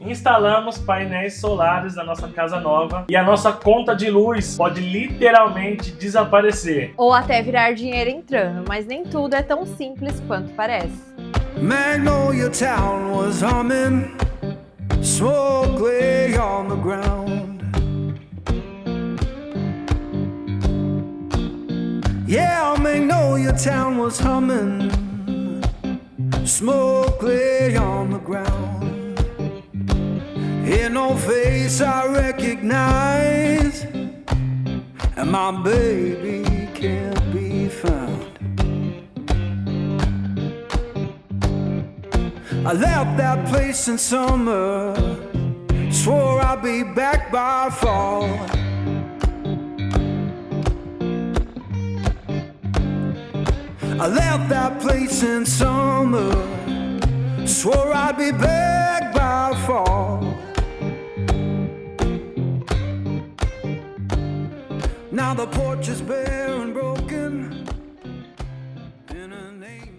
Instalamos painéis solares na nossa casa nova e a nossa conta de luz pode literalmente desaparecer. Ou até virar dinheiro entrando, mas nem tudo é tão simples quanto parece. Magnolia Town was humming, smoke lay on the ground. Yeah, Magnolia Town was humming, smoke lay on the ground. Ain't no face I recognize, and my baby can't be found. I left that place in summer, swore I'd be back by fall. I left that place in summer, swore I'd be back by fall. Now the porch is bare and broken.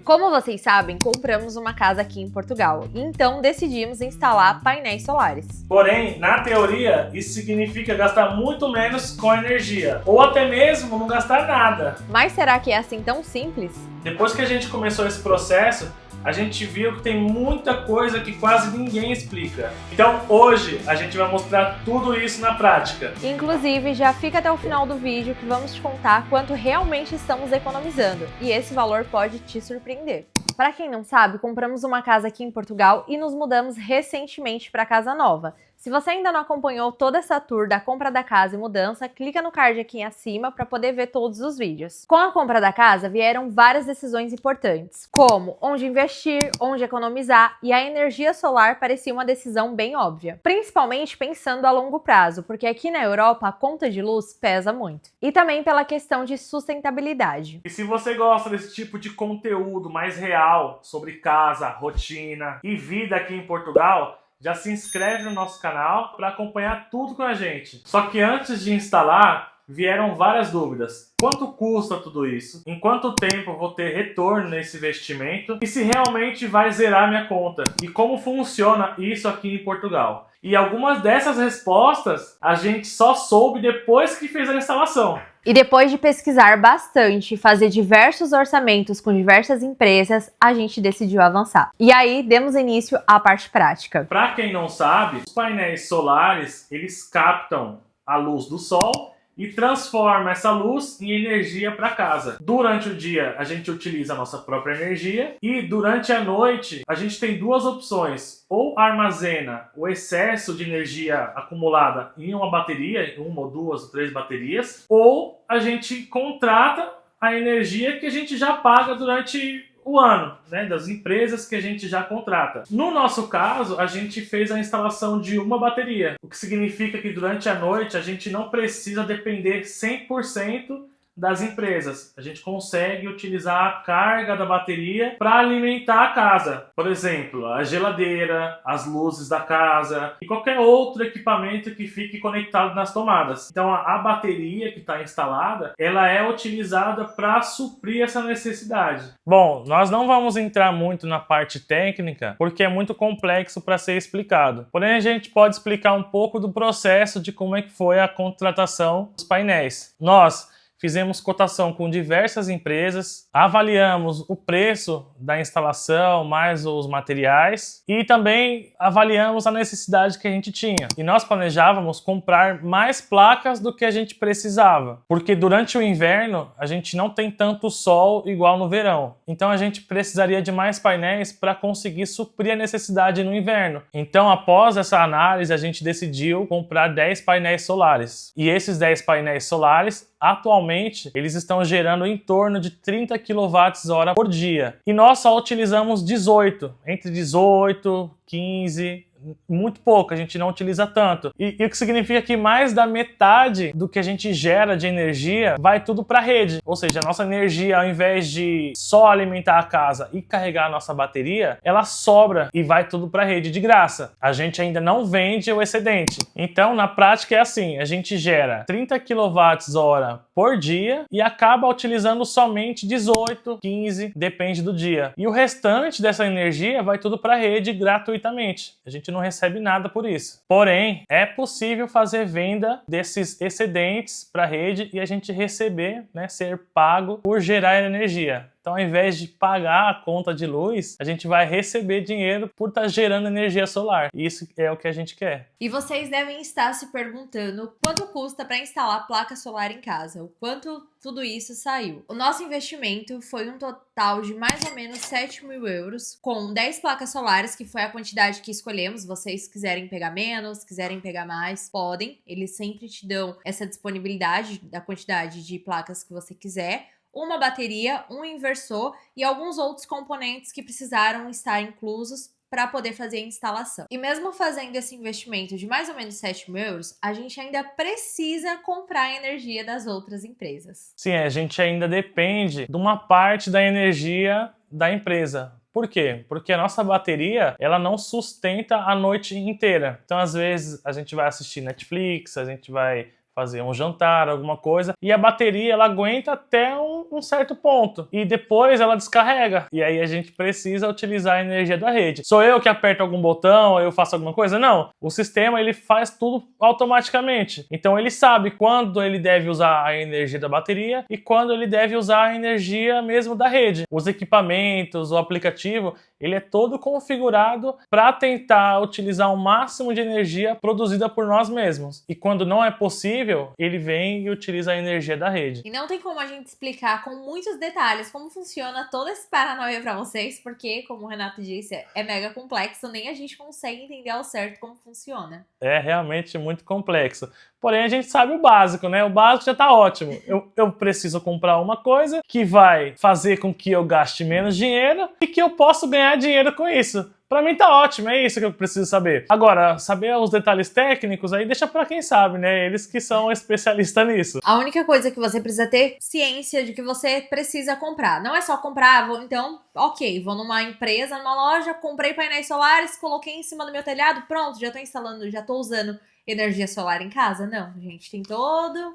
Como vocês sabem, compramos uma casa aqui em Portugal, e então decidimos instalar painéis solares. Porém, na teoria, isso significa gastar muito menos com energia, ou até mesmo não gastar nada. Mas será que é assim tão simples? Depois que a gente começou esse processo, a gente viu que tem muita coisa que quase ninguém explica. Então hoje a gente vai mostrar tudo isso na prática. Inclusive, já fica até o final do vídeo que vamos te contar quanto realmente estamos economizando, e esse valor pode te surpreender. Para quem não sabe, compramos uma casa aqui em Portugal e nos mudamos recentemente para casa nova. Se você ainda não acompanhou toda essa tour da compra da casa e mudança, clica no card aqui acima para poder ver todos os vídeos. Com a compra da casa vieram várias decisões importantes, como onde investir, onde economizar, e a energia solar parecia uma decisão bem óbvia. Principalmente pensando a longo prazo, porque aqui na Europa a conta de luz pesa muito. E também pela questão de sustentabilidade. E se você gosta desse tipo de conteúdo mais real sobre casa, rotina e vida aqui em Portugal, já se inscreve no nosso canal para acompanhar tudo com a gente. Só que antes de instalar, vieram várias dúvidas. Quanto custa tudo isso? Em quanto tempo vou ter retorno nesse investimento? E se realmente vai zerar minha conta? E como funciona isso aqui em Portugal? E algumas dessas respostas a gente só soube depois que fez a instalação. E depois de pesquisar bastante e fazer diversos orçamentos com diversas empresas, a gente decidiu avançar. E aí, demos início à parte prática. Para quem não sabe, os painéis solares, eles captam a luz do sol e transforma essa luz em energia para casa. Durante o dia, a gente utiliza a nossa própria energia e durante a noite, a gente tem duas opções. Ou armazena o excesso de energia acumulada em uma bateria, uma ou duas ou três baterias, ou a gente contrata a energia que a gente já paga durante o ano, né, das empresas que a gente já contrata. No nosso caso, a gente fez a instalação de uma bateria, o que significa que durante a noite a gente não precisa depender 100% das empresas. A gente consegue utilizar a carga da bateria para alimentar a casa. Por exemplo, a geladeira, as luzes da casa e qualquer outro equipamento que fique conectado nas tomadas. Então a bateria que está instalada, ela é utilizada para suprir essa necessidade. Bom, nós não vamos entrar muito na parte técnica porque é muito complexo para ser explicado. Porém, a gente pode explicar um pouco do processo de como é que foi a contratação dos painéis. Nós fizemos cotação com diversas empresas, avaliamos o preço da instalação, mais os materiais e também avaliamos a necessidade que a gente tinha. E nós planejávamos comprar mais placas do que a gente precisava, porque durante o inverno a gente não tem tanto sol igual no verão. Então a gente precisaria de mais painéis para conseguir suprir a necessidade no inverno. Então, após essa análise, a gente decidiu comprar 10 painéis solares. E esses 10 painéis solares, atualmente, eles estão gerando em torno de 30 kWh por dia. E nós só utilizamos 18, entre 18, 15, muito pouco, a gente não utiliza tanto. E o que significa que mais da metade do que a gente gera de energia vai tudo para a rede. Ou seja, a nossa energia, ao invés de só alimentar a casa e carregar a nossa bateria, ela sobra e vai tudo para a rede de graça. A gente ainda não vende o excedente. Então, na prática é assim, a gente gera 30 kWh por dia e acaba utilizando somente 18, 15, depende do dia. E o restante dessa energia vai tudo para a rede gratuitamente. A gente não recebe nada por isso. Porém, é possível fazer venda desses excedentes para a rede e a gente receber, né, ser pago por gerar energia. Então, ao invés de pagar a conta de luz, a gente vai receber dinheiro por estar gerando energia solar. Isso é o que a gente quer. E vocês devem estar se perguntando quanto custa para instalar placa solar em casa, o quanto tudo isso saiu. O nosso investimento foi um total de mais ou menos 7 mil euros, com 10 placas solares, que foi a quantidade que escolhemos. Vocês quiserem pegar menos, quiserem pegar mais, podem. Eles sempre te dão essa disponibilidade da quantidade de placas que você quiser. Uma bateria, um inversor e alguns outros componentes que precisaram estar inclusos para poder fazer a instalação. E mesmo fazendo esse investimento de mais ou menos 7 mil euros, a gente ainda precisa comprar a energia das outras empresas. Sim, a gente ainda depende de uma parte da energia da empresa. Por quê? Porque a nossa bateria, ela não sustenta a noite inteira. Então, às vezes, a gente vai assistir Netflix, a gente vai fazer um jantar, alguma coisa, e a bateria ela aguenta até um certo ponto, e depois ela descarrega, e aí a gente precisa utilizar a energia da rede. Sou eu que aperto algum botão, eu faço alguma coisa? Não, o sistema ele faz tudo automaticamente, então ele sabe quando ele deve usar a energia da bateria e quando ele deve usar a energia mesmo da rede. Os equipamentos, o aplicativo, ele é todo configurado para tentar utilizar o máximo de energia produzida por nós mesmos, e quando não é possível, ele vem e utiliza a energia da rede. E não tem como a gente explicar com muitos detalhes como funciona todo esse paranoia para vocês, porque, como o Renato disse, é mega complexo, nem a gente consegue entender ao certo como funciona. É realmente muito complexo. Porém, a gente sabe o básico, né? O básico já tá ótimo. Eu preciso comprar uma coisa que vai fazer com que eu gaste menos dinheiro e que eu possa ganhar dinheiro com isso. Pra mim tá ótimo, é isso que eu preciso saber. Agora, saber os detalhes técnicos aí deixa pra quem sabe, né? Eles que são especialistas nisso. A única coisa que você precisa ter ciência de que você precisa comprar. Não é só comprar, vou numa empresa, numa loja, comprei painéis solares, coloquei em cima do meu telhado, pronto, já tô instalando, já tô usando energia solar em casa. Não, gente, tem todo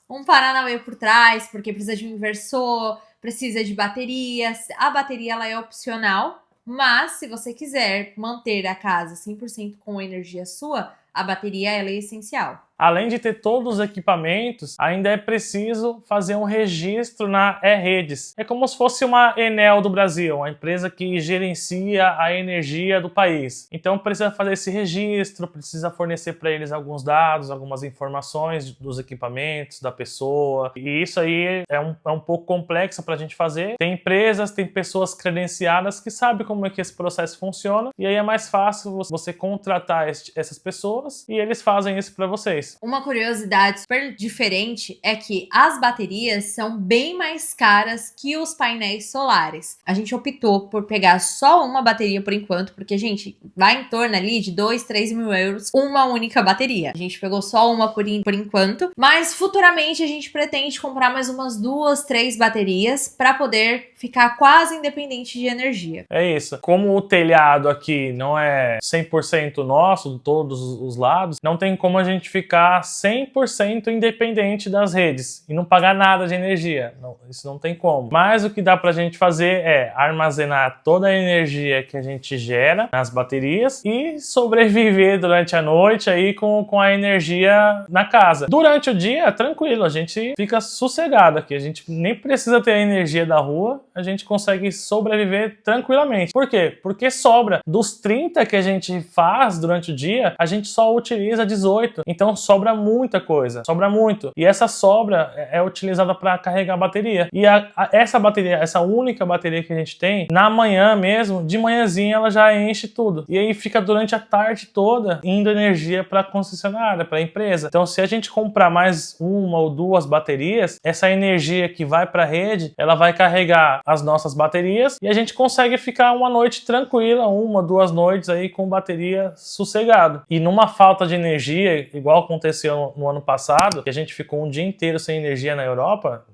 um paranauê por trás, porque precisa de um inversor, precisa de baterias. A bateria, ela é opcional, mas se você quiser manter a casa 100% com energia sua, a bateria ela é essencial. Além de ter todos os equipamentos, ainda é preciso fazer um registro na E-Redes. É como se fosse uma Enel do Brasil, uma empresa que gerencia a energia do país. Então precisa fazer esse registro, precisa fornecer para eles alguns dados, algumas informações dos equipamentos, da pessoa. E isso aí é um pouco complexo para a gente fazer. Tem empresas, tem pessoas credenciadas que sabem como é que esse processo funciona. E aí é mais fácil você contratar essas pessoas e eles fazem isso para vocês. Uma curiosidade super diferente é que as baterias são bem mais caras que os painéis solares. A gente optou por pegar só uma bateria por enquanto, porque, gente, vai em torno ali de 2, 3 mil euros uma única bateria. A gente pegou só uma por enquanto, mas futuramente a gente pretende comprar mais umas 2, 3 baterias para poder ficar quase independente de energia. É isso. Como o telhado aqui não é 100% nosso, de todos os lados, não tem como a gente ficar 100% independente das redes e não pagar nada de energia. Não, isso não tem como. Mas o que dá pra gente fazer é armazenar toda a energia que a gente gera nas baterias e sobreviver durante a noite aí com a energia na casa. Durante o dia, tranquilo, a gente fica sossegado aqui. A gente nem precisa ter a energia da rua, a gente consegue sobreviver tranquilamente. Por quê? Porque sobra. Dos 30 que a gente faz durante o dia, a gente só utiliza 18. Então sobra muita coisa, sobra muito. E essa sobra é utilizada para carregar a bateria. E essa bateria, essa única bateria que a gente tem, na manhã mesmo, de manhãzinha ela já enche tudo. E aí fica durante a tarde toda indo energia para a concessionária, para a empresa. Então se a gente comprar mais uma ou duas baterias, essa energia que vai para a rede, ela vai carregar as nossas baterias e a gente consegue ficar uma noite tranquila, 1, 2 noites aí com bateria sossegado. E numa falta de energia, igual aconteceu no ano passado, que a gente ficou um dia inteiro sem energia na Europa,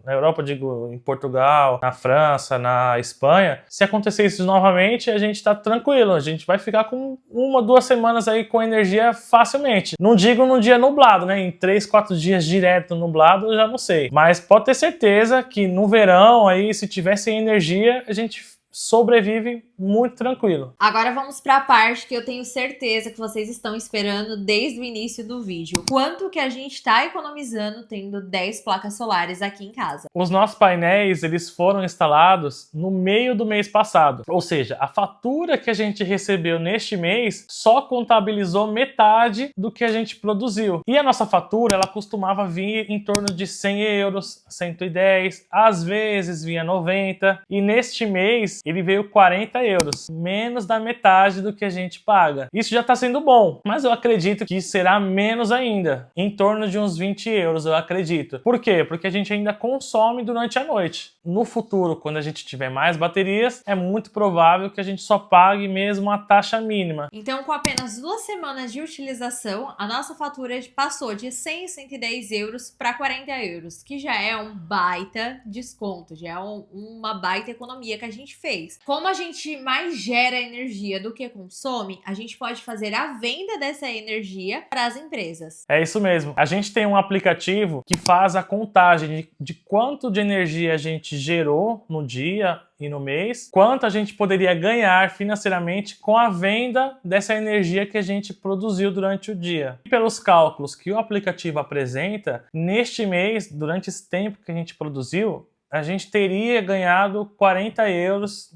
digo, em Portugal, na França, na Espanha, se acontecer isso novamente, a gente tá tranquilo, a gente vai ficar com 1, 2 semanas aí com energia facilmente. Não digo num dia nublado, né, em 3, 4 dias direto nublado, eu já não sei, mas pode ter certeza que no verão aí, se tiver sem energia, a gente sobrevive muito tranquilo. Agora vamos para a parte que eu tenho certeza que vocês estão esperando desde o início do vídeo. Quanto que a gente está economizando tendo 10 placas solares aqui em casa? Os nossos painéis, eles foram instalados no meio do mês passado. Ou seja, a fatura que a gente recebeu neste mês só contabilizou metade do que a gente produziu. E a nossa fatura, ela costumava vir em torno de 100 euros, 110, às vezes vinha 90. E neste mês, ele veio 40 euros, menos da metade do que a gente paga. Isso já está sendo bom, mas eu acredito que será menos ainda, em torno de uns 20 euros, eu acredito. Por quê? Porque a gente ainda consome durante a noite. No futuro, quando a gente tiver mais baterias, é muito provável que a gente só pague mesmo a taxa mínima. Então, com apenas 2 semanas de utilização, a nossa fatura passou de 100 e 110 euros para 40 euros, que já é um baita desconto, já é uma baita economia que a gente fez. Como a gente mais gera energia do que consome, a gente pode fazer a venda dessa energia para as empresas. É isso mesmo. A gente tem um aplicativo que faz a contagem de quanto de energia a gente gerou no dia e no mês, quanto a gente poderia ganhar financeiramente com a venda dessa energia que a gente produziu durante o dia. E pelos cálculos que o aplicativo apresenta, neste mês, durante esse tempo que a gente produziu, a gente teria ganhado 40 euros,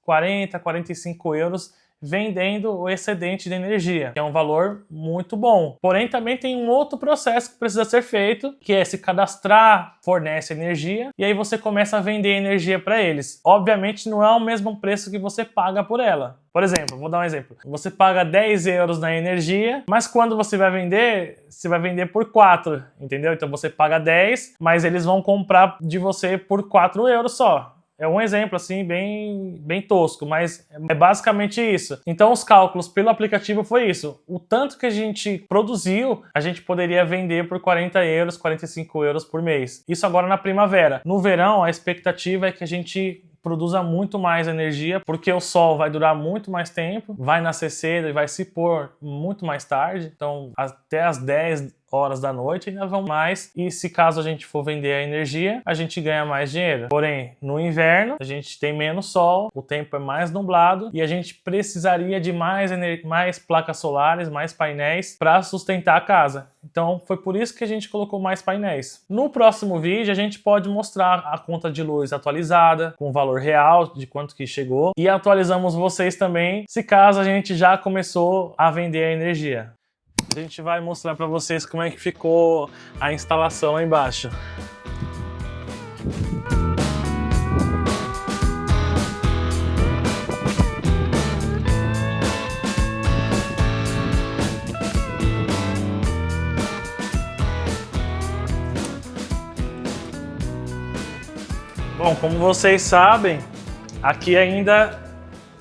40, 45 euros vendendo o excedente de energia, que é um valor muito bom. Porém, também tem um outro processo que precisa ser feito, que é se cadastrar, fornece energia, e aí você começa a vender energia para eles. Obviamente, não é o mesmo preço que você paga por ela. Por exemplo, vou dar um exemplo. Você paga 10 euros na energia, mas quando você vai vender por 4, entendeu? Então você paga 10, mas eles vão comprar de você por 4 euros só. É um exemplo assim bem tosco, mas é basicamente isso. Então os cálculos pelo aplicativo foi isso. O tanto que a gente produziu, a gente poderia vender por 40 euros, 45 euros por mês. Isso agora na primavera. No verão, a expectativa é que a gente produza muito mais energia, porque o sol vai durar muito mais tempo, vai nascer cedo e vai se pôr muito mais tarde. Então até as 10 horas da noite ainda vão mais, e se caso a gente for vender a energia, a gente ganha mais dinheiro. Porém, no inverno, a gente tem menos sol, o tempo é mais nublado e a gente precisaria de mais placas solares, mais painéis para sustentar a casa. Então, foi por isso que a gente colocou mais painéis. No próximo vídeo, a gente pode mostrar a conta de luz atualizada, com o valor real de quanto que chegou, e atualizamos vocês também, se caso a gente já começou a vender a energia. A gente vai mostrar para vocês como é que ficou a instalação lá embaixo. Bom, como vocês sabem, aqui ainda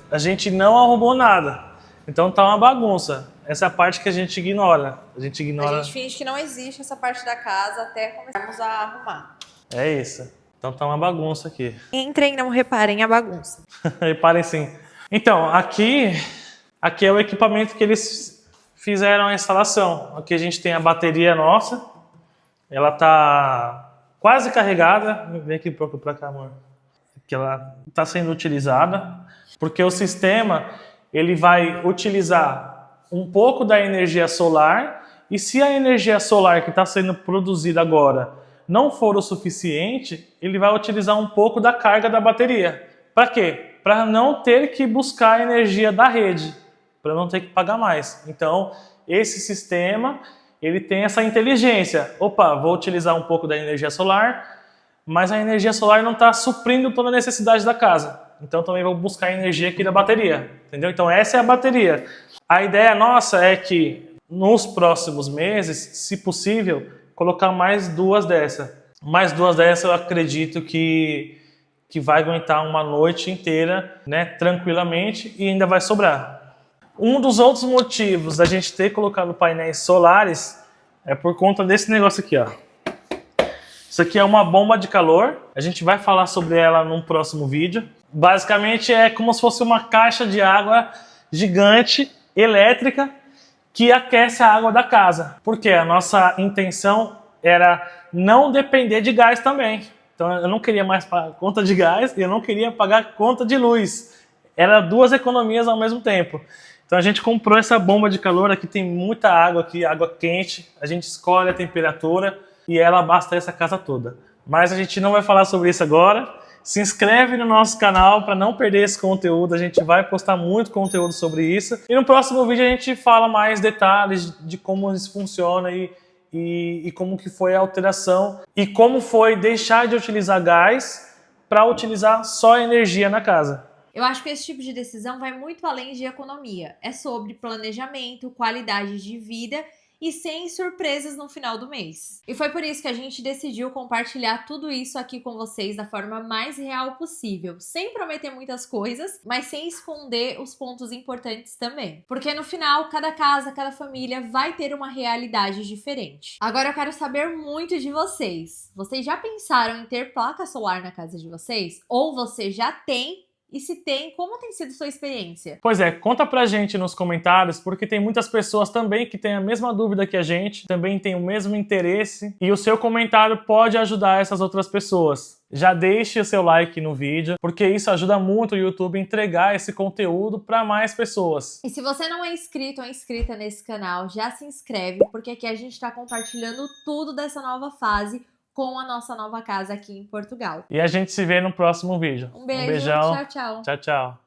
a gente não arrumou nada, então tá uma bagunça. Essa é a parte que a gente ignora. A gente finge que não existe essa parte da casa até começarmos a arrumar. É isso. Então tá uma bagunça aqui. Entrem e não reparem a bagunça. Reparem sim. Então, aqui é o equipamento que eles fizeram a instalação. Aqui a gente tem a bateria nossa. Ela tá quase carregada. Vem aqui pra cá, amor. Que ela tá sendo utilizada. Porque o sistema, ele vai utilizar um pouco da energia solar, e se a energia solar que está sendo produzida agora não for o suficiente, ele vai utilizar um pouco da carga da bateria. Para quê? Para não ter que buscar energia da rede, para não ter que pagar mais. Então, esse sistema, ele tem essa inteligência. Opa, vou utilizar um pouco da energia solar, mas a energia solar não está suprindo toda a necessidade da casa. Então, também vou buscar energia aqui da bateria, entendeu? Então, essa é a bateria. A ideia nossa é que nos próximos meses, se possível, colocar mais 2 dessas. Mais 2 dessas eu acredito que vai aguentar uma noite inteira, né, tranquilamente, e ainda vai sobrar. Um dos outros motivos da gente ter colocado painéis solares é por conta desse negócio aqui, ó. Isso aqui é uma bomba de calor. A gente vai falar sobre ela num próximo vídeo. Basicamente é como se fosse uma caixa de água gigante, elétrica, que aquece a água da casa. Porque a nossa intenção era não depender de gás também. Então eu não queria mais pagar conta de gás e eu não queria pagar conta de luz. Era 2 economias ao mesmo tempo. Então a gente comprou essa bomba de calor, aqui tem muita água aqui, água quente, a gente escolhe a temperatura e ela abastece a casa toda. Mas a gente não vai falar sobre isso agora. Se inscreve no nosso canal para não perder esse conteúdo, a gente vai postar muito conteúdo sobre isso. E no próximo vídeo a gente fala mais detalhes de como isso funciona e como que foi a alteração e como foi deixar de utilizar gás para utilizar só energia na casa. Eu acho que esse tipo de decisão vai muito além de economia. É sobre planejamento, qualidade de vida e sem surpresas no final do mês. E foi por isso que a gente decidiu compartilhar tudo isso aqui com vocês da forma mais real possível, sem prometer muitas coisas, mas sem esconder os pontos importantes também. Porque no final, cada casa, cada família vai ter uma realidade diferente. Agora eu quero saber muito de vocês. Vocês já pensaram em ter placa solar na casa de vocês? Ou você já tem? E se tem, como tem sido sua experiência? Pois é, conta pra gente nos comentários, porque tem muitas pessoas também que têm a mesma dúvida que a gente, também têm o mesmo interesse, e o seu comentário pode ajudar essas outras pessoas. Já deixe o seu like no vídeo, porque isso ajuda muito o YouTube a entregar esse conteúdo para mais pessoas. E se você não é inscrito ou inscrita nesse canal, já se inscreve, porque aqui a gente está compartilhando tudo dessa nova fase com a nossa nova casa aqui em Portugal. E a gente se vê no próximo vídeo. Um beijo, beijão. tchau, tchau. Tchau, tchau.